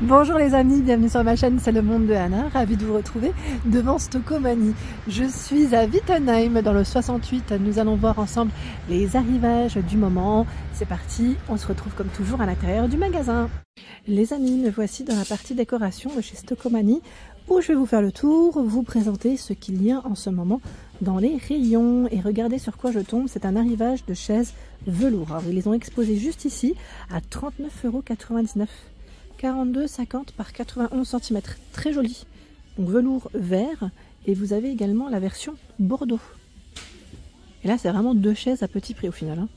Bonjour les amis, bienvenue sur ma chaîne, c'est le monde de Anna, ravie de vous retrouver devant Stokomani. Je suis à Wittenheim dans le 68, nous allons voir ensemble les arrivages du moment. C'est parti, on se retrouve comme toujours à l'intérieur du magasin. Les amis, me voici dans la partie décoration de chez Stokomani où je vais vous faire le tour, vous présenter ce qu'il y a en ce moment dans les rayons. Et regardez sur quoi je tombe, c'est un arrivage de chaises velours. Alors, ils les ont exposées juste ici à 39,99 €. 42,50 par 91 cm, très joli. Donc velours vert, et vous avez également la version Bordeaux. Et là c'est vraiment deux chaises à petit prix au final, hein.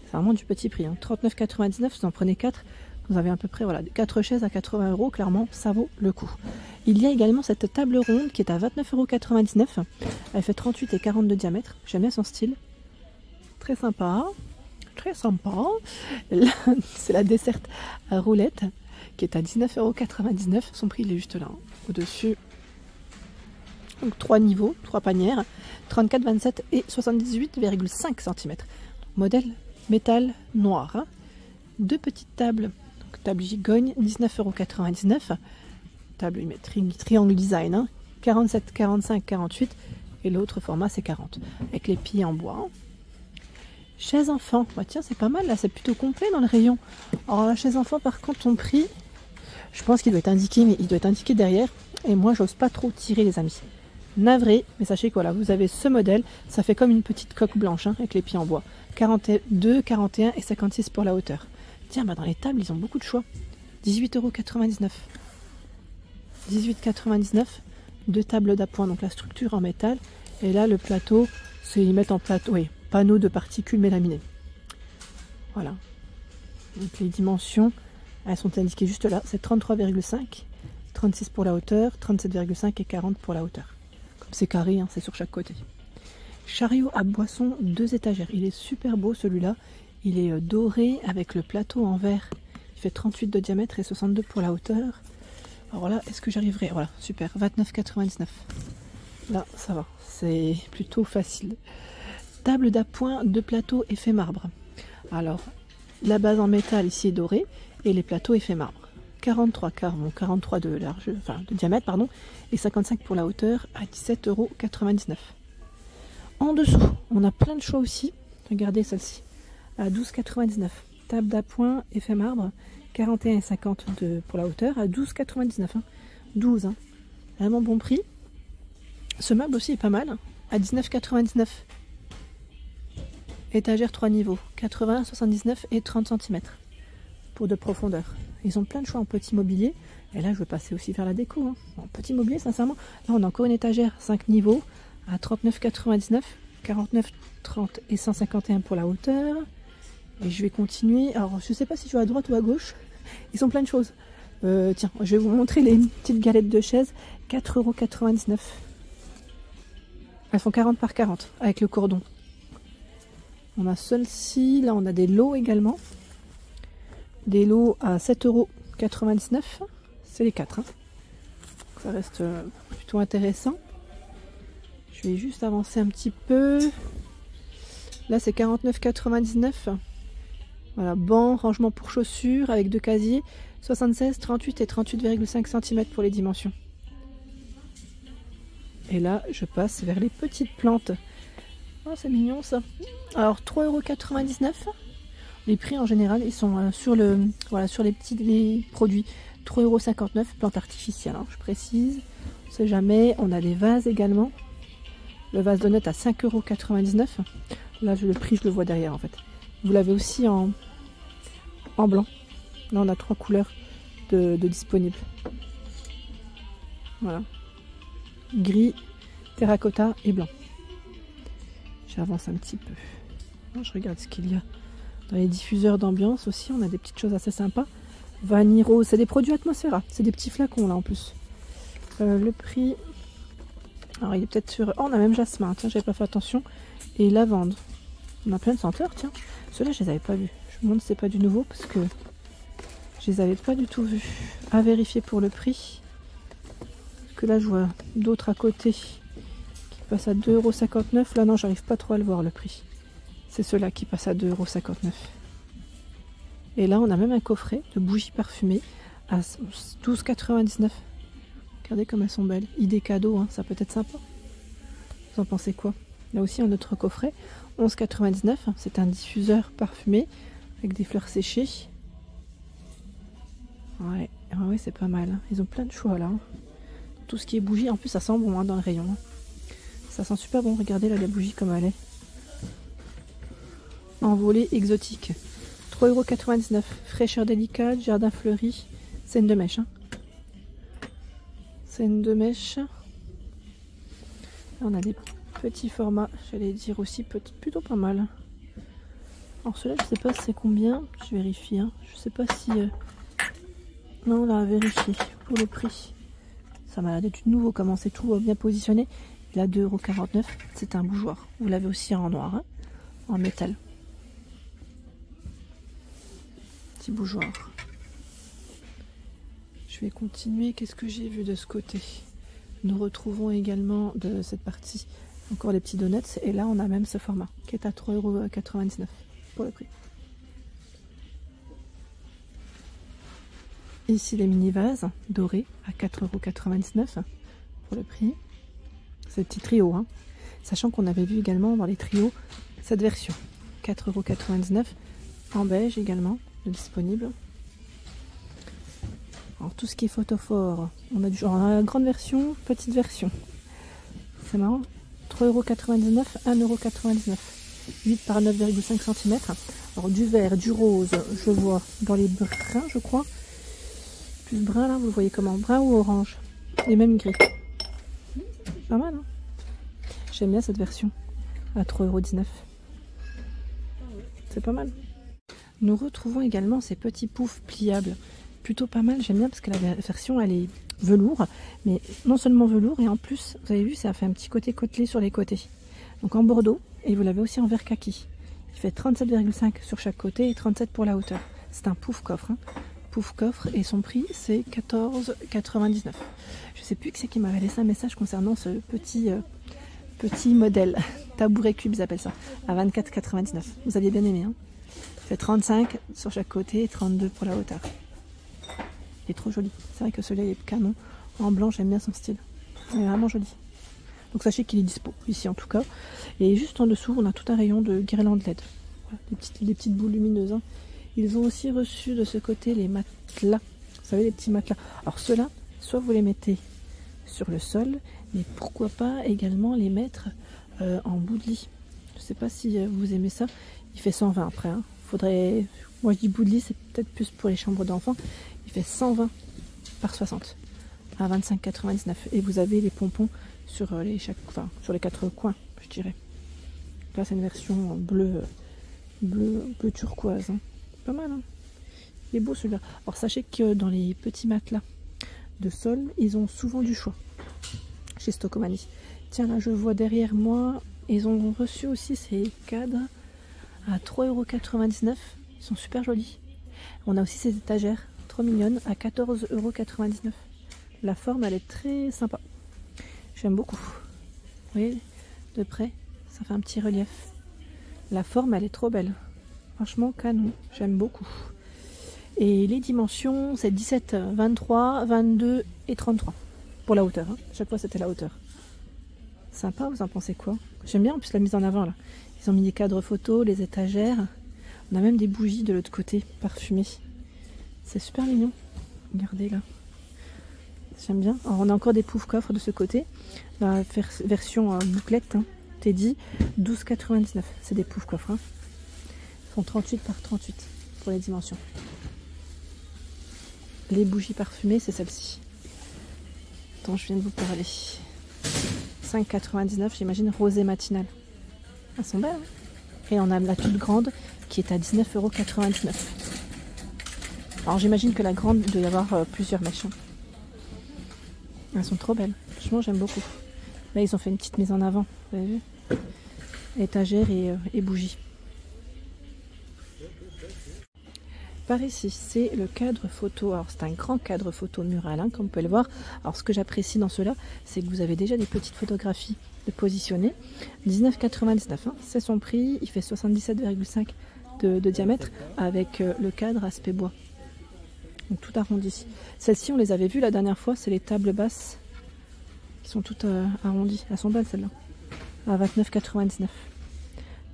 C'est vraiment du petit prix, hein. 39,99 €, vous en prenez 4, vous avez à peu près voilà, 4 chaises à 80 €, clairement ça vaut le coup. Il y a également cette table ronde qui est à 29,99 €, elle fait 38 et 40 de diamètre, j'aime bien son style, très sympa, très sympa. C'est la desserte à roulettes qui est à 19,99 €. Son prix il est juste là, hein, au-dessus. Donc 3 niveaux, 3 panières, 34, 27 et 78,5 cm. Modèle métal noir. Hein. Deux petites tables, donc table gigogne, 19,99 €. Table triangle design, hein, 47, 45, 48. Et l'autre format c'est 40, avec les pieds en bois. Hein. Chaise enfant, bah tiens c'est pas mal là, c'est plutôt complet dans le rayon. Alors la chaise enfant par contre son prix, je pense qu'il doit être indiqué, mais il doit être indiqué derrière. Et moi, j'ose pas trop tirer, les amis. Navré, mais sachez que voilà, vous avez ce modèle. Ça fait comme une petite coque blanche, hein, avec les pieds en bois. 42, 41 et 56 pour la hauteur. Tiens, bah dans les tables, ils ont beaucoup de choix. 18,99 €. 18,99 €. Deux tables d'appoint, donc la structure en métal. Et là, le plateau, c'est ils mettent en plateau, oui, panneau de particules mélaminées. Voilà. Donc les dimensions. Elles sont indiquées juste là, c'est 33,5, 36 pour la hauteur, 37,5 et 40 pour la hauteur. Comme c'est carré, hein, c'est sur chaque côté. Chariot à boisson, 2 étagères. Il est super beau celui-là. Il est doré avec le plateau en verre. Il fait 38 de diamètre et 62 pour la hauteur. Alors là, est-ce que j'arriverai? Voilà, super, 29,99 €. Là, ça va, c'est plutôt facile. Table d'appoint de plateau effet marbre. Alors, la base en métal ici est dorée. Et les plateaux effet marbre. 43 de large, enfin de diamètre, pardon, et 55 pour la hauteur à 17,99 €. En dessous, on a plein de choix aussi. Regardez celle-ci, à 12,99 €. Table d'appoint effet marbre, 41 et 50 pour la hauteur, à 12,99 €. Hein. 12, hein. Vraiment bon prix. Ce meuble aussi est pas mal, hein, à 19,99 €. Étagère 3 niveaux, 80, 79 et 30 cm. Pour de profondeur. Ils ont plein de choix en petit mobilier. Et là, je vais passer aussi vers la déco. Hein. En petit mobilier, sincèrement. Là, on a encore une étagère 5 niveaux à 39,99 €, 49, 30 et 151 pour la hauteur. Et je vais continuer. Alors, je ne sais pas si je vais à droite ou à gauche. Ils ont plein de choses. Tiens, je vais vous montrer les petites galettes de chaises. 4,99 €. Elles font 40 par 40 avec le cordon. On a celle-ci. Là, on a des lots également. Des lots à 7,99 €, c'est les 4. Hein. Ça reste plutôt intéressant. Je vais juste avancer un petit peu. Là, c'est 49,99 €. Voilà, banc, rangement pour chaussures avec 2 casiers. 76, 38 et 38,5 cm pour les dimensions. Et là, je passe vers les petites plantes. Oh, c'est mignon ça. Alors, 3,99 €. Les prix en général, ils sont sur les produits. 3,59 €, plante artificielle, hein, je précise. On sait jamais. On a des vases également. Le vase de notes à 5,99 €. Là, le prix, je le vois derrière en fait. Vous l'avez aussi en blanc. Là, on a 3 couleurs de disponibles. Voilà. Gris, terracotta et blanc. J'avance un petit peu. Je regarde ce qu'il y a. Dans les diffuseurs d'ambiance aussi, on a des petites choses assez sympas. Vanille rose, c'est des produits Atmosphera. C'est des petits flacons là en plus. Le prix... Alors il est peut-être sur... Oh, on a même jasmin, tiens, j'avais pas fait attention. Et lavande. On a plein de senteurs, tiens. Ceux-là, je les avais pas vus. Je me demande si c'est pas du nouveau parce que je les avais pas du tout vus. À vérifier pour le prix. Parce que là, je vois d'autres à côté qui passent à 2,59 €. Là, non, j'arrive pas trop à le voir le prix. C'est ceux-là qui passent à 2,59 €. Et là, on a même un coffret de bougies parfumées à 12,99 €. Regardez comme elles sont belles. Idée cadeau, hein, ça peut être sympa. Vous en pensez quoi? Là aussi un autre coffret, 11,99 €. C'est un diffuseur parfumé avec des fleurs séchées. Ouais, ouais, c'est pas mal. Ils ont plein de choix là. Tout ce qui est bougie, en plus ça sent bon hein, dans le rayon. Ça sent super bon. Regardez là la bougie comme elle est. Envolée exotique. 3,99 €. Fraîcheur délicate, jardin fleuri. Scène de mèche. Hein. Scène de mèche. Là, on a des petits formats, j'allais dire aussi plutôt pas mal. Alors ceux-là, je sais pas c'est combien. Je vérifie. Hein. Je sais pas si... Non, on va vérifier pour le prix. Ça m'a l'air d'être nouveau, comment c'est tout bien positionné. Là, 2,49 €. C'est un bougeoir. Vous l'avez aussi en noir, hein, en métal. Petit bougeoir. Je vais continuer. Qu'est-ce que j'ai vu de ce côté? Nous retrouvons également de cette partie encore les petits donuts. Et là, on a même ce format qui est à 3,99 € pour le prix. Ici, les mini vases dorés à 4,99 € pour le prix. C'est le petit trio, hein. Sachant qu'on avait vu également dans les trios cette version. 4,99 € en beige également, disponible. Alors tout ce qui est photophore, on a du genre la grande version, petite version. C'est marrant. 3,99 €, 1,99 €. 8 par 9,5 cm. Alors du vert, du rose, je vois dans les bruns, je crois. Plus brun là, vous le voyez comment? Brun ou orange? Et même gris. Pas mal, hein? J'aime bien cette version. À 3,19 €. C'est pas mal. Nous retrouvons également ces petits poufs pliables. Plutôt pas mal, j'aime bien parce que la version elle est velours. Mais non seulement velours, et en plus, vous avez vu, ça fait un petit côté côtelé sur les côtés. Donc en bordeaux, et vous l'avez aussi en vert kaki. Il fait 37,5 sur chaque côté et 37 pour la hauteur. C'est un pouf coffre. Hein. Pouf coffre et son prix c'est 14,99 €. Je sais plus qui c'est qui m'avait laissé un message concernant ce petit modèle. Tabouret cube, ils appellent ça. À 24,99 €. Vous aviez bien aimé. Hein. Il fait 35 sur chaque côté et 32 pour la hauteur. Il est trop joli. C'est vrai que celui-là est canon. En blanc, j'aime bien son style. Il est vraiment joli. Donc sachez qu'il est dispo, ici en tout cas. Et juste en dessous, on a tout un rayon de guirlandes LED. Voilà, des petites boules lumineuses. Hein. Ils ont aussi reçu de ce côté les matelas. Vous savez, les petits matelas. Alors ceux-là, soit vous les mettez sur le sol, mais pourquoi pas également les mettre en bout de lit. Je sais pas si vous aimez ça. Il fait 120 après. Hein. Faudrait... Moi je dis bout de lit, c'est peut-être plus pour les chambres d'enfants. Il fait 120 par 60 à 25,99 €. Et vous avez les pompons sur sur les quatre coins, je dirais. Là c'est une version bleu turquoise. Hein. Pas mal, hein. Il est beau celui-là. Alors sachez que dans les petits matelas de sol, ils ont souvent du choix chez Stocomanie. Tiens, là je vois derrière moi, ils ont reçu aussi ces cadres à 3,99 €. Ils sont super jolis. On a aussi ces étagères, trop mignonnes, à 14,99 €. La forme, elle est très sympa. J'aime beaucoup. Vous voyez, de près, ça fait un petit relief. La forme, elle est trop belle. Franchement, canon. J'aime beaucoup. Et les dimensions, c'est 17, 23, 22 et 33. Pour la hauteur. Hein. Chaque fois, c'était la hauteur. Sympa, vous en pensez quoi? J'aime bien en plus la mise en avant là. Ils ont mis des cadres photos, les étagères. On a même des bougies de l'autre côté, parfumées. C'est super mignon. Regardez là. J'aime bien. Alors, on a encore des poufs coffres de ce côté. La version bouclette, hein, Teddy, 12,99 €. C'est des poufs coffres. Hein. Ils font 38 par 38 pour les dimensions. Les bougies parfumées, c'est celle-ci. Attends, je viens de vous parler. 5,99 €, j'imagine, rosée matinale. Elles sont belles. Hein. Et on a la toute grande qui est à 19,99 €. Alors j'imagine que la grande, il doit y avoir plusieurs mèches. Hein. Elles sont trop belles. Franchement, j'aime beaucoup. Là, ils ont fait une petite mise en avant. Vous avez vu? Étagère et bougies. Par ici, c'est le cadre photo. Alors, c'est un grand cadre photo mural, hein, comme vous pouvez le voir. Alors, ce que j'apprécie dans cela, c'est que vous avez déjà des petites photographies de positionner. 19,99 €, hein, c'est son prix. Il fait 77,5 de diamètre avec le cadre aspect bois. Donc tout arrondi. Celles-ci, on les avait vues la dernière fois, c'est les tables basses qui sont toutes arrondies. Elles sont belles celles-là. À 29,99.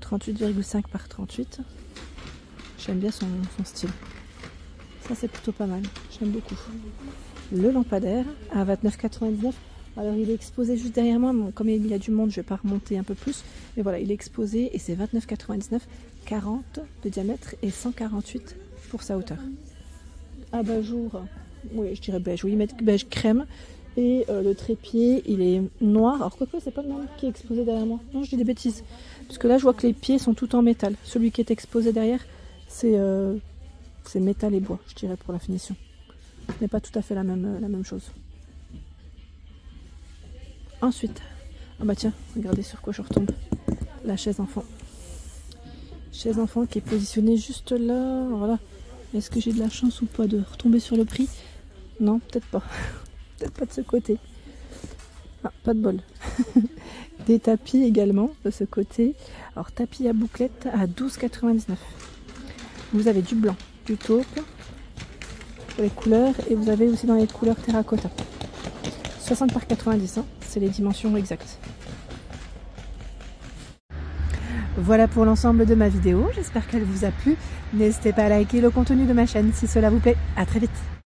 38,5 par 38. J'aime bien son style. Ça c'est plutôt pas mal, j'aime beaucoup. Le lampadaire à 29,99. Alors il est exposé juste derrière moi, bon, comme il y a du monde je vais pas remonter un peu plus. Mais voilà, il est exposé et c'est 29,99. 40 de diamètre et 148 pour sa hauteur. Abat-jour, oui je dirais beige, oui, ils mettent beige crème. Et le trépied il est noir. Alors quoi c'est pas le même qui est exposé derrière moi. Non, je dis des bêtises. Parce que là je vois que les pieds sont tout en métal. Celui qui est exposé derrière c'est métal et bois, je dirais, pour la finition. Ce n'est pas tout à fait la même chose. Ensuite, ah bah tiens, regardez sur quoi je retombe. La chaise enfant. Chaise enfant qui est positionnée juste là. Voilà. Est-ce que j'ai de la chance ou pas de retomber sur le prix? Non, peut-être pas. Peut-être pas de ce côté. Ah, pas de bol. Des tapis également de ce côté. Alors tapis à bouclette à 12,99. Vous avez du blanc, du taupe, pour les couleurs, et vous avez aussi dans les couleurs terracotta. 60 par 90, hein, c'est les dimensions exactes. Voilà pour l'ensemble de ma vidéo, j'espère qu'elle vous a plu. N'hésitez pas à liker le contenu de ma chaîne si cela vous plaît. À très vite.